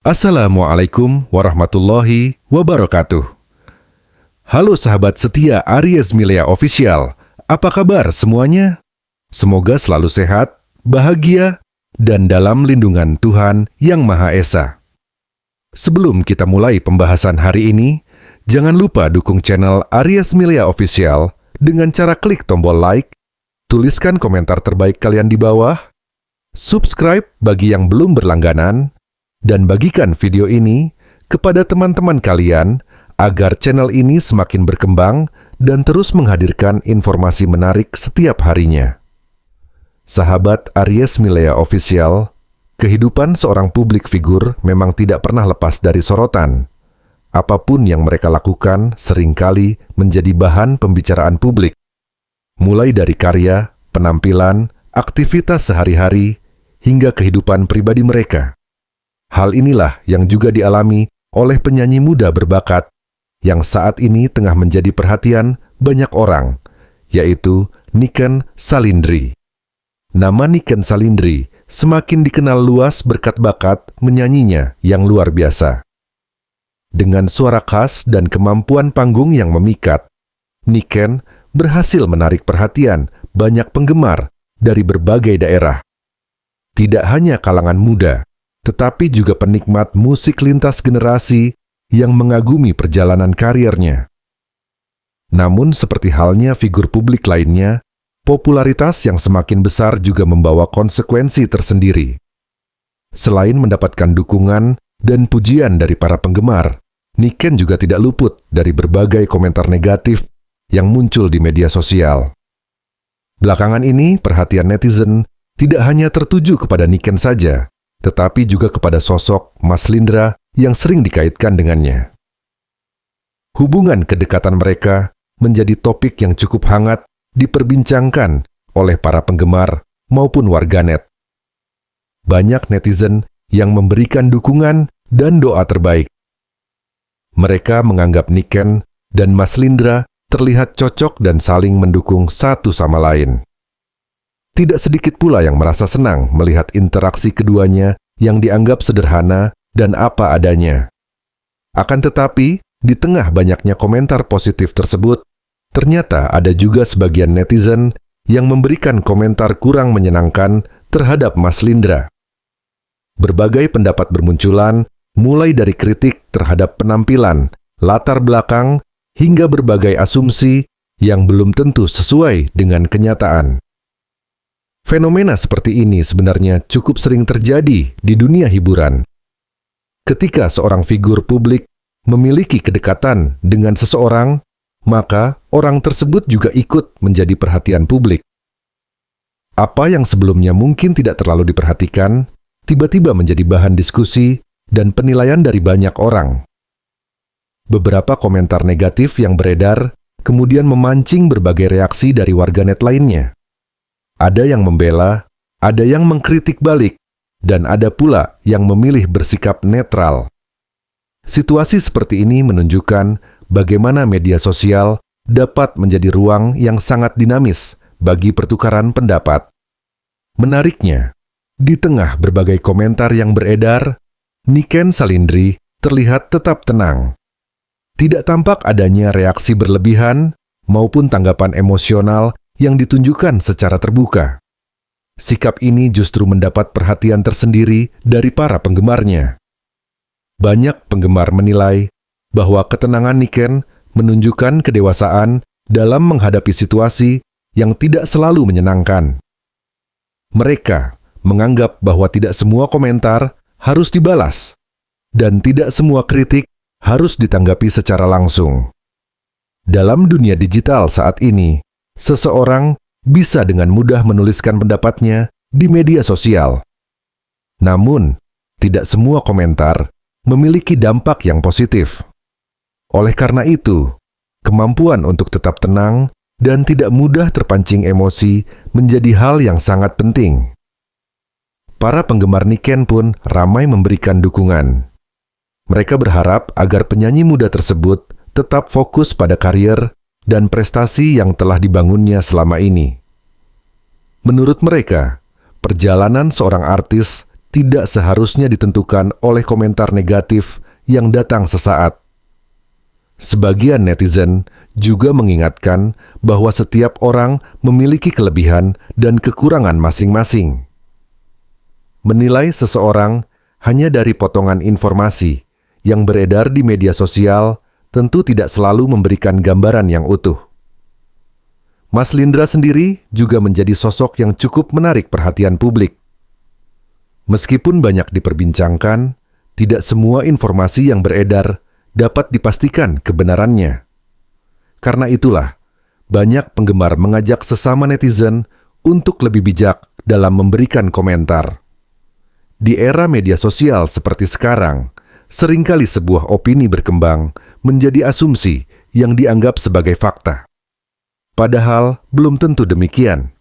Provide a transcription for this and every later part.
Assalamualaikum warahmatullahi wabarakatuh. Halo sahabat setia Aries Milea Official, apa kabar semuanya? Semoga selalu sehat, bahagia, dan dalam lindungan Tuhan Yang Maha Esa. Sebelum kita mulai pembahasan hari ini, jangan lupa dukung channel Aries Milea Official dengan cara klik tombol like, tuliskan komentar terbaik kalian di bawah, subscribe bagi yang belum berlangganan, dan bagikan video ini kepada teman-teman kalian agar channel ini semakin berkembang dan terus menghadirkan informasi menarik setiap harinya. Sahabat Aries Milea Official, kehidupan seorang publik figur memang tidak pernah lepas dari sorotan. Apapun yang mereka lakukan seringkali menjadi bahan pembicaraan publik, mulai dari karya, penampilan, aktivitas sehari-hari, hingga kehidupan pribadi mereka. Hal inilah yang juga dialami oleh penyanyi muda berbakat yang saat ini tengah menjadi perhatian banyak orang, yaitu Niken Salindri. Nama Niken Salindri semakin dikenal luas berkat bakat menyanyinya yang luar biasa. Dengan suara khas dan kemampuan panggung yang memikat, Niken berhasil menarik perhatian banyak penggemar dari berbagai daerah. Tidak hanya kalangan muda, tetapi juga penikmat musik lintas generasi yang mengagumi perjalanan karirnya. Namun seperti halnya figur publik lainnya, popularitas yang semakin besar juga membawa konsekuensi tersendiri. Selain mendapatkan dukungan dan pujian dari para penggemar, Niken juga tidak luput dari berbagai komentar negatif yang muncul di media sosial. Belakangan ini, perhatian netizen tidak hanya tertuju kepada Niken saja, tetapi juga kepada sosok Mas Lindra yang sering dikaitkan dengannya. Hubungan kedekatan mereka menjadi topik yang cukup hangat diperbincangkan oleh para penggemar maupun warganet. Banyak netizen yang memberikan dukungan dan doa terbaik. Mereka menganggap Niken dan Mas Lindra terlihat cocok dan saling mendukung satu sama lain. Tidak sedikit pula yang merasa senang melihat interaksi keduanya yang dianggap sederhana dan apa adanya. Akan tetapi, di tengah banyaknya komentar positif tersebut, ternyata ada juga sebagian netizen yang memberikan komentar kurang menyenangkan terhadap Mas Lindra. Berbagai pendapat bermunculan, mulai dari kritik terhadap penampilan, latar belakang, hingga berbagai asumsi yang belum tentu sesuai dengan kenyataan. Fenomena seperti ini sebenarnya cukup sering terjadi di dunia hiburan. Ketika seorang figur publik memiliki kedekatan dengan seseorang, maka orang tersebut juga ikut menjadi perhatian publik. Apa yang sebelumnya mungkin tidak terlalu diperhatikan, tiba-tiba menjadi bahan diskusi dan penilaian dari banyak orang. Beberapa komentar negatif yang beredar kemudian memancing berbagai reaksi dari warganet lainnya. Ada yang membela, ada yang mengkritik balik, dan ada pula yang memilih bersikap netral. Situasi seperti ini menunjukkan bagaimana media sosial dapat menjadi ruang yang sangat dinamis bagi pertukaran pendapat. Menariknya, di tengah berbagai komentar yang beredar, Niken Salindri terlihat tetap tenang. Tidak tampak adanya reaksi berlebihan maupun tanggapan emosional yang ditunjukkan secara terbuka. Sikap ini justru mendapat perhatian tersendiri dari para penggemarnya. Banyak penggemar menilai bahwa ketenangan Niken menunjukkan kedewasaan dalam menghadapi situasi yang tidak selalu menyenangkan. Mereka menganggap bahwa tidak semua komentar harus dibalas, dan tidak semua kritik harus ditanggapi secara langsung. Dalam dunia digital saat ini, seseorang bisa dengan mudah menuliskan pendapatnya di media sosial. Namun, tidak semua komentar memiliki dampak yang positif. Oleh karena itu, kemampuan untuk tetap tenang dan tidak mudah terpancing emosi menjadi hal yang sangat penting. Para penggemar Niken pun ramai memberikan dukungan. Mereka berharap agar penyanyi muda tersebut tetap fokus pada karir dan prestasi yang telah dibangunnya selama ini. Menurut mereka, perjalanan seorang artis tidak seharusnya ditentukan oleh komentar negatif yang datang sesaat. Sebagian netizen juga mengingatkan bahwa setiap orang memiliki kelebihan dan kekurangan masing-masing. Menilai seseorang hanya dari potongan informasi yang beredar di media sosial tentu tidak selalu memberikan gambaran yang utuh. Mas Lindra sendiri juga menjadi sosok yang cukup menarik perhatian publik. Meskipun banyak diperbincangkan, tidak semua informasi yang beredar dapat dipastikan kebenarannya. Karena itulah, banyak penggemar mengajak sesama netizen untuk lebih bijak dalam memberikan komentar. Di era media sosial seperti sekarang, seringkali sebuah opini berkembang menjadi asumsi yang dianggap sebagai fakta. Padahal belum tentu demikian.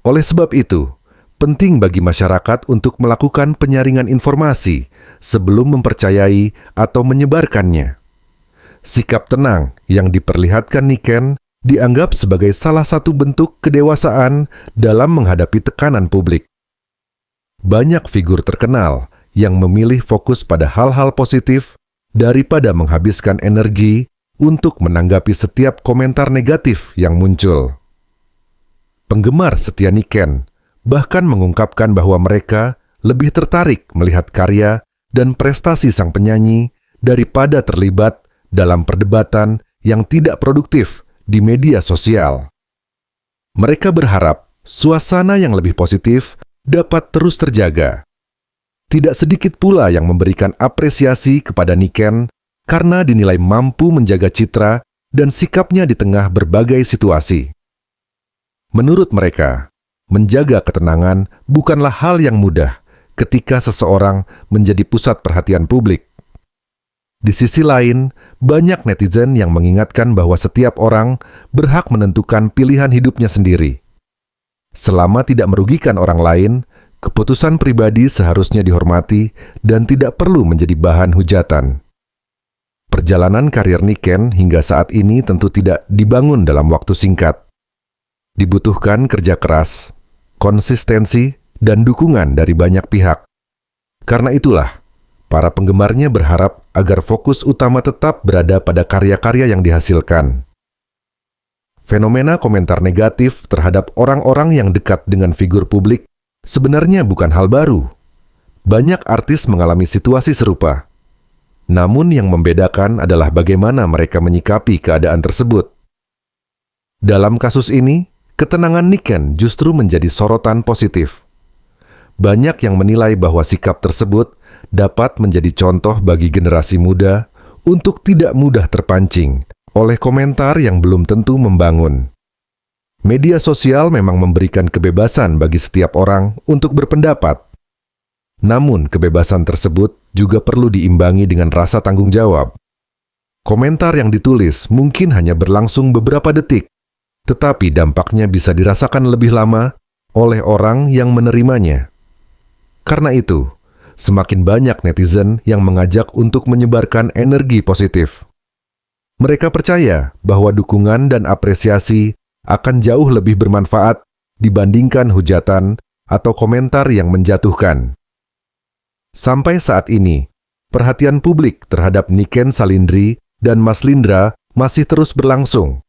Oleh sebab itu, penting bagi masyarakat untuk melakukan penyaringan informasi sebelum mempercayai atau menyebarkannya. Sikap tenang yang diperlihatkan Niken dianggap sebagai salah satu bentuk kedewasaan dalam menghadapi tekanan publik. Banyak figur terkenal yang memilih fokus pada hal-hal positif daripada menghabiskan energi untuk menanggapi setiap komentar negatif yang muncul. Penggemar setia Niken bahkan mengungkapkan bahwa mereka lebih tertarik melihat karya dan prestasi sang penyanyi daripada terlibat dalam perdebatan yang tidak produktif di media sosial. Mereka berharap suasana yang lebih positif dapat terus terjaga. Tidak sedikit pula yang memberikan apresiasi kepada Niken karena dinilai mampu menjaga citra dan sikapnya di tengah berbagai situasi. Menurut mereka, menjaga ketenangan bukanlah hal yang mudah ketika seseorang menjadi pusat perhatian publik. Di sisi lain, banyak netizen yang mengingatkan bahwa setiap orang berhak menentukan pilihan hidupnya sendiri. Selama tidak merugikan orang lain, keputusan pribadi seharusnya dihormati dan tidak perlu menjadi bahan hujatan. Perjalanan karir Niken hingga saat ini tentu tidak dibangun dalam waktu singkat. Dibutuhkan kerja keras, konsistensi, dan dukungan dari banyak pihak. Karena itulah, para penggemarnya berharap agar fokus utama tetap berada pada karya-karya yang dihasilkan. Fenomena komentar negatif terhadap orang-orang yang dekat dengan figur publik sebenarnya bukan hal baru. Banyak artis mengalami situasi serupa. Namun yang membedakan adalah bagaimana mereka menyikapi keadaan tersebut. Dalam kasus ini, ketenangan Niken justru menjadi sorotan positif. Banyak yang menilai bahwa sikap tersebut dapat menjadi contoh bagi generasi muda untuk tidak mudah terpancing oleh komentar yang belum tentu membangun. Media sosial memang memberikan kebebasan bagi setiap orang untuk berpendapat. Namun, kebebasan tersebut juga perlu diimbangi dengan rasa tanggung jawab. Komentar yang ditulis mungkin hanya berlangsung beberapa detik, tetapi dampaknya bisa dirasakan lebih lama oleh orang yang menerimanya. Karena itu, semakin banyak netizen yang mengajak untuk menyebarkan energi positif. Mereka percaya bahwa dukungan dan apresiasi akan jauh lebih bermanfaat dibandingkan hujatan atau komentar yang menjatuhkan. Sampai saat ini, perhatian publik terhadap Niken Salindri dan Mas Lindra masih terus berlangsung.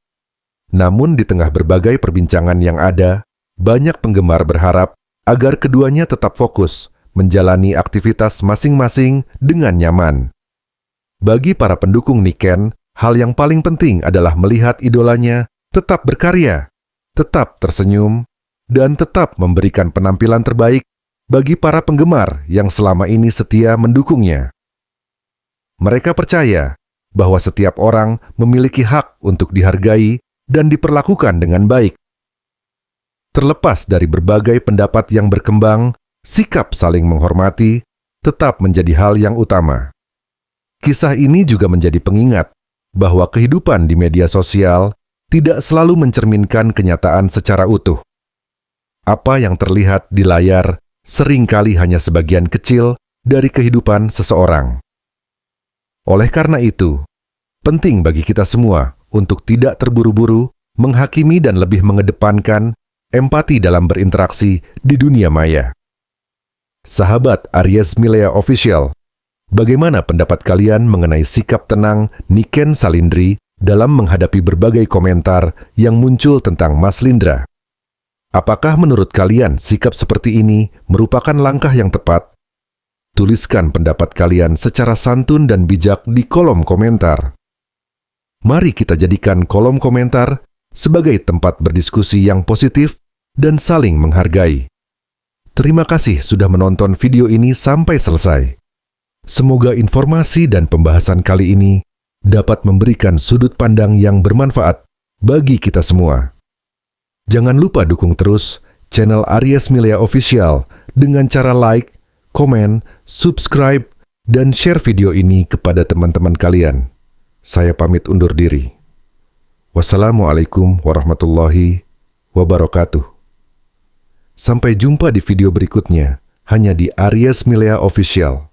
Namun di tengah berbagai perbincangan yang ada, banyak penggemar berharap agar keduanya tetap fokus menjalani aktivitas masing-masing dengan nyaman. Bagi para pendukung Niken, hal yang paling penting adalah melihat idolanya tetap berkarya, tetap tersenyum, dan tetap memberikan penampilan terbaik bagi para penggemar yang selama ini setia mendukungnya. Mereka percaya bahwa setiap orang memiliki hak untuk dihargai dan diperlakukan dengan baik. Terlepas dari berbagai pendapat yang berkembang, sikap saling menghormati tetap menjadi hal yang utama. Kisah ini juga menjadi pengingat bahwa kehidupan di media sosial tidak selalu mencerminkan kenyataan secara utuh. Apa yang terlihat di layar seringkali hanya sebagian kecil dari kehidupan seseorang. Oleh karena itu, penting bagi kita semua untuk tidak terburu-buru, menghakimi dan lebih mengedepankan empati dalam berinteraksi di dunia maya. Sahabat Aries Milea Official, bagaimana pendapat kalian mengenai sikap tenang Niken Salindri dalam menghadapi berbagai komentar yang muncul tentang Mas Lindra? Apakah menurut kalian sikap seperti ini merupakan langkah yang tepat? Tuliskan pendapat kalian secara santun dan bijak di kolom komentar. Mari kita jadikan kolom komentar sebagai tempat berdiskusi yang positif dan saling menghargai. Terima kasih sudah menonton video ini sampai selesai. Semoga informasi dan pembahasan kali ini dapat memberikan sudut pandang yang bermanfaat bagi kita semua. Jangan lupa dukung terus channel Aries Milea Official dengan cara like, komen, subscribe, dan share video ini kepada teman-teman kalian. Saya pamit undur diri. Wassalamualaikum warahmatullahi wabarakatuh. Sampai jumpa di video berikutnya, hanya di Aries Milea Official.